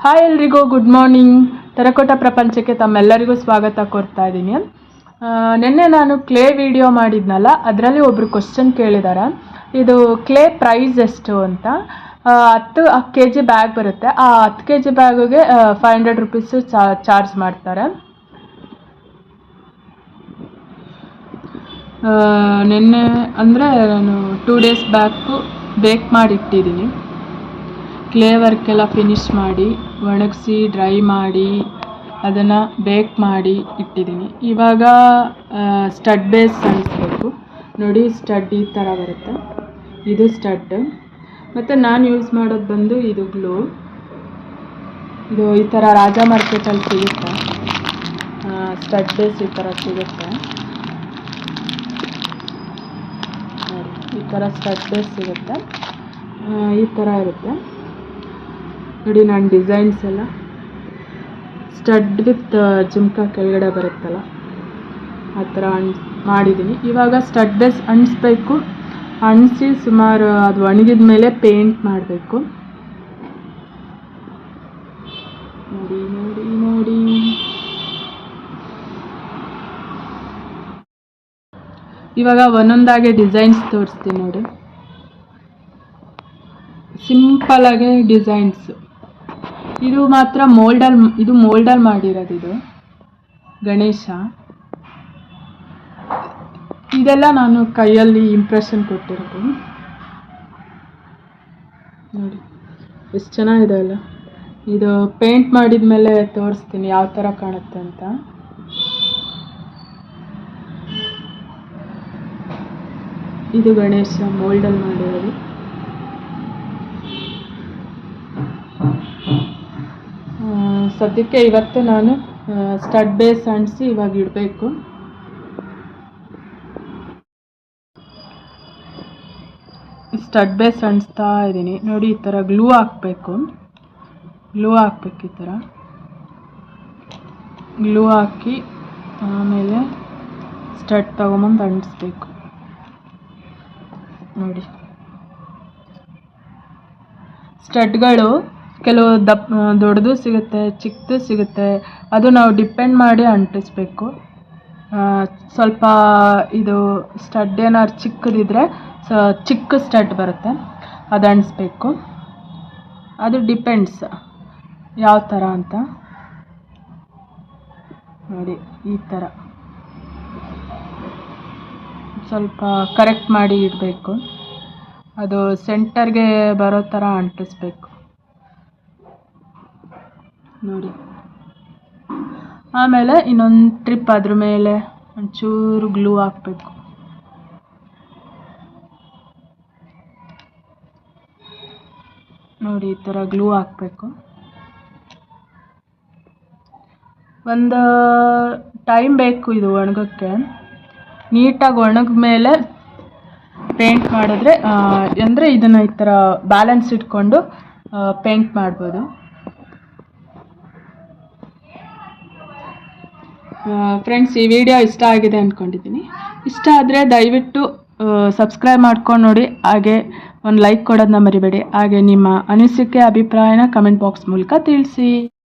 Hi ಎಲ್ರಿಗೂ good morning. ಟೆರಕೋಟ ಪ್ರಪಂಚಕ್ಕೆ ತಮ್ಮೆಲ್ಲರಿಗೂ ಸ್ವಾಗತ ಕೋರ್ತಾ ಇದ್ದೀನಿ. ನಿನ್ನೆ ನಾನು ಕ್ಲೇ ವಿಡಿಯೋ ಮಾಡಿದ್ನಲ್ಲ, ಅದರಲ್ಲಿ ಒಬ್ಬರು ಕ್ವಶನ್ ಕೇಳಿದ್ದಾರೆ, ಇದು ಕ್ಲೇ ಪ್ರೈಸ್ ಎಷ್ಟು ಅಂತ. 10 kg ಬ್ಯಾಗ್ ಬರುತ್ತೆ. ಆ 10 kg ಬ್ಯಾಗಿಗೆ 500 ರುಪೀಸು ಚಾರ್ಜ್ ಮಾಡ್ತಾರೆ. ನಿನ್ನೆ ಅಂದರೆ ನಾನು 2 days ಬ್ಯಾಕು ಬೇಕ್ ಮಾಡಿ ಇಟ್ಟಿದ್ದೀನಿ. ಕ್ಲೇ ವರ್ಕ್ ಎಲ್ಲ ಫಿನಿಶ್ ಮಾಡಿ ಒಣಗಿಸಿ ಡ್ರೈ ಮಾಡಿ ಅದನ್ನು ಬೇಕ್ ಮಾಡಿ ಇಟ್ಟಿದ್ದೀನಿ. ಇವಾಗ ಸ್ಟಡ್ ಬೇಸ್ ಅಂಟಿಸ್ಬೇಕು. ನೋಡಿ, ಸ್ಟಡ್ ಈ ಥರ ಬರುತ್ತೆ. ಇದು ಸ್ಟಡ್. ಮತ್ತು ನಾನು ಯೂಸ್ ಮಾಡೋದು ಬಂದು ಇದು ಗ್ಲೂ. ಇದು ಈ ಥರ ರಾಜಾ ಮಾರ್ಕೆಟಲ್ಲಿ ಸಿಗುತ್ತೆ. ಸ್ಟಡ್ ಬೇಸ್ ಈ ಥರ ಸಿಗುತ್ತೆ. ನೋಡಿ, ಈ ಥರ ಸ್ಟಡ್ ಬೇಸ್ ಸಿಗುತ್ತೆ. ಈ ಥರ ಇರುತ್ತೆ ನೋಡಿ. ನಾನು ಡಿಸೈನ್ಸ್ ಎಲ್ಲ ಸ್ಟಡ್ ವಿತ್ ಜುಮ್ಕಾ ಕೆಳಗಡೆ ಬರುತ್ತಲ್ಲ, ಆ ಥರ ಮಾಡಿದ್ದೀನಿ. ಇವಾಗ ಸ್ಟಡ್ ಬೇಸ್ ಅಂಟಿಸ್ಬೇಕು. ಅಂಟಿಸಿ ಸುಮಾರು ಅದು ಒಣಗಿದ ಮೇಲೆ ಪೇಂಟ್ ಮಾಡಬೇಕು. ನೋಡಿ ನೋಡಿ ನೋಡಿ. ಇವಾಗ ಒಂದೊಂದಾಗೆ ಡಿಸೈನ್ಸ್ ತೋರಿಸ್ತೀನಿ ನೋಡಿ. ಸಿಂಪಲ್ ಆಗಿ ಡಿಸೈನ್ಸ್. ಇದು ಮಾತ್ರ ಮೋಲ್ಡಲ್ಲಿ ಮಾಡಿರೋದು. ಇದು ಗಣೇಶ. ಇದೆಲ್ಲ ನಾನು ಕೈಯಲ್ಲಿ ಇಂಪ್ರೆಷನ್ ಕೊಟ್ಟಿರೋದು. ನೋಡಿ ಎಷ್ಟು ಚೆನ್ನಾಗಿದೆ ಅಲ್ಲ. ಇದು ಪೇಂಟ್ ಮಾಡಿದ ಮೇಲೆ ತೋರಿಸ್ತೀನಿ ಯಾವ ಥರ ಕಾಣುತ್ತೆ ಅಂತ. ಇದು ಗಣೇಶ ಮೋಲ್ಡಲ್ಲಿ ಮಾಡಿರೋದು. ಸದ್ಯಕ್ಕೆ ಇವತ್ತು ನಾನು ಸ್ಟಡ್ ಬೇಸ್ ಅಂಟಿಸಿ ಇವಾಗ ಇಡಬೇಕು. ಸ್ಟಡ್ ಬೇಸ್ ಅಂಟಿಸ್ತಾ ಇದ್ದೀನಿ ನೋಡಿ. ಈ ಥರ ಗ್ಲೂ ಹಾಕಬೇಕು. ಈ ಥರ ಗ್ಲೂ ಹಾಕಿ ಆಮೇಲೆ ಸ್ಟಡ್ ತಗೊಂಬಂದು ಅಂಟಿಸ್ಬೇಕು. ನೋಡಿ, ಸ್ಟಡ್ಗಳು ಕೆಲವು ದೊಡ್ಡದು ಸಿಗುತ್ತೆ, ಚಿಕ್ಕದು ಸಿಗುತ್ತೆ. ಅದು ನಾವು ಡಿಪೆಂಡ್ ಮಾಡಿ ಅಂಟಿಸ್ಬೇಕು. ಸ್ವಲ್ಪ ಇದು ಸ್ಟಡ್ ಏನಾದ್ರು ಚಿಕ್ಕದಿದ್ರೆ ಚಿಕ್ಕ ಸ್ಟಡ್ ಬರುತ್ತೆ, ಅದು ಅಂಟಿಸ್ಬೇಕು. ಅದು ಡಿಪೆಂಡ್ಸ್ ಯಾವ ಥರ ಅಂತ. ನೋಡಿ, ಈ ಥರ ಸ್ವಲ್ಪ ಕರೆಕ್ಟ್ ಮಾಡಿ ಇಡಬೇಕು. ಅದು ಸೆಂಟರ್ಗೆ ಬರೋ ಥರ ಅಂಟಿಸ್ಬೇಕು ನೋಡಿ. ಆಮೇಲೆ ಇನ್ನೊಂದು ಟ್ರಿಪ್ ಅದ್ರ ಮೇಲೆ ಒಂಚೂರು ಗ್ಲೂ ಹಾಕಬೇಕು. ನೋಡಿ, ಈ ಥರ ಗ್ಲೂ ಹಾಕಬೇಕು. ಒಂದು ಟೈಮ್ ಬೇಕು ಇದು ಒಣಗೋಕ್ಕೆ. ನೀಟಾಗಿ ಒಣಗಿದ ಮೇಲೆ ಪೇಂಟ್ ಮಾಡಿದ್ರೆ ಅಂದರೆ ಇದನ್ನು ಈ ಥರ ಬ್ಯಾಲೆನ್ಸ್ ಇಟ್ಕೊಂಡು ಪೇಂಟ್ ಮಾಡ್ಬೋದು. ಫ್ರೆಂಡ್ಸ್, ಈ ವಿಡಿಯೋ ಇಷ್ಟ ಆಗಿದೆ ಅಂದ್ಕೊಂಡಿದ್ದೀನಿ. ಇಷ್ಟ ಆದರೆ ದಯವಿಟ್ಟು ಸಬ್ಸ್ಕ್ರೈಬ್ ಮಾಡ್ಕೊಂಡು ನೋಡಿ. ಹಾಗೆ ಒಂದು ಲೈಕ್ ಕೊಡೋದನ್ನ ಮರಿಬೇಡಿ. ಹಾಗೆ ನಿಮ್ಮ ಅನಿಸಿಕೆ ಅಭಿಪ್ರಾಯನ ಕಮೆಂಟ್ ಬಾಕ್ಸ್ ಮೂಲಕ ತಿಳಿಸಿ.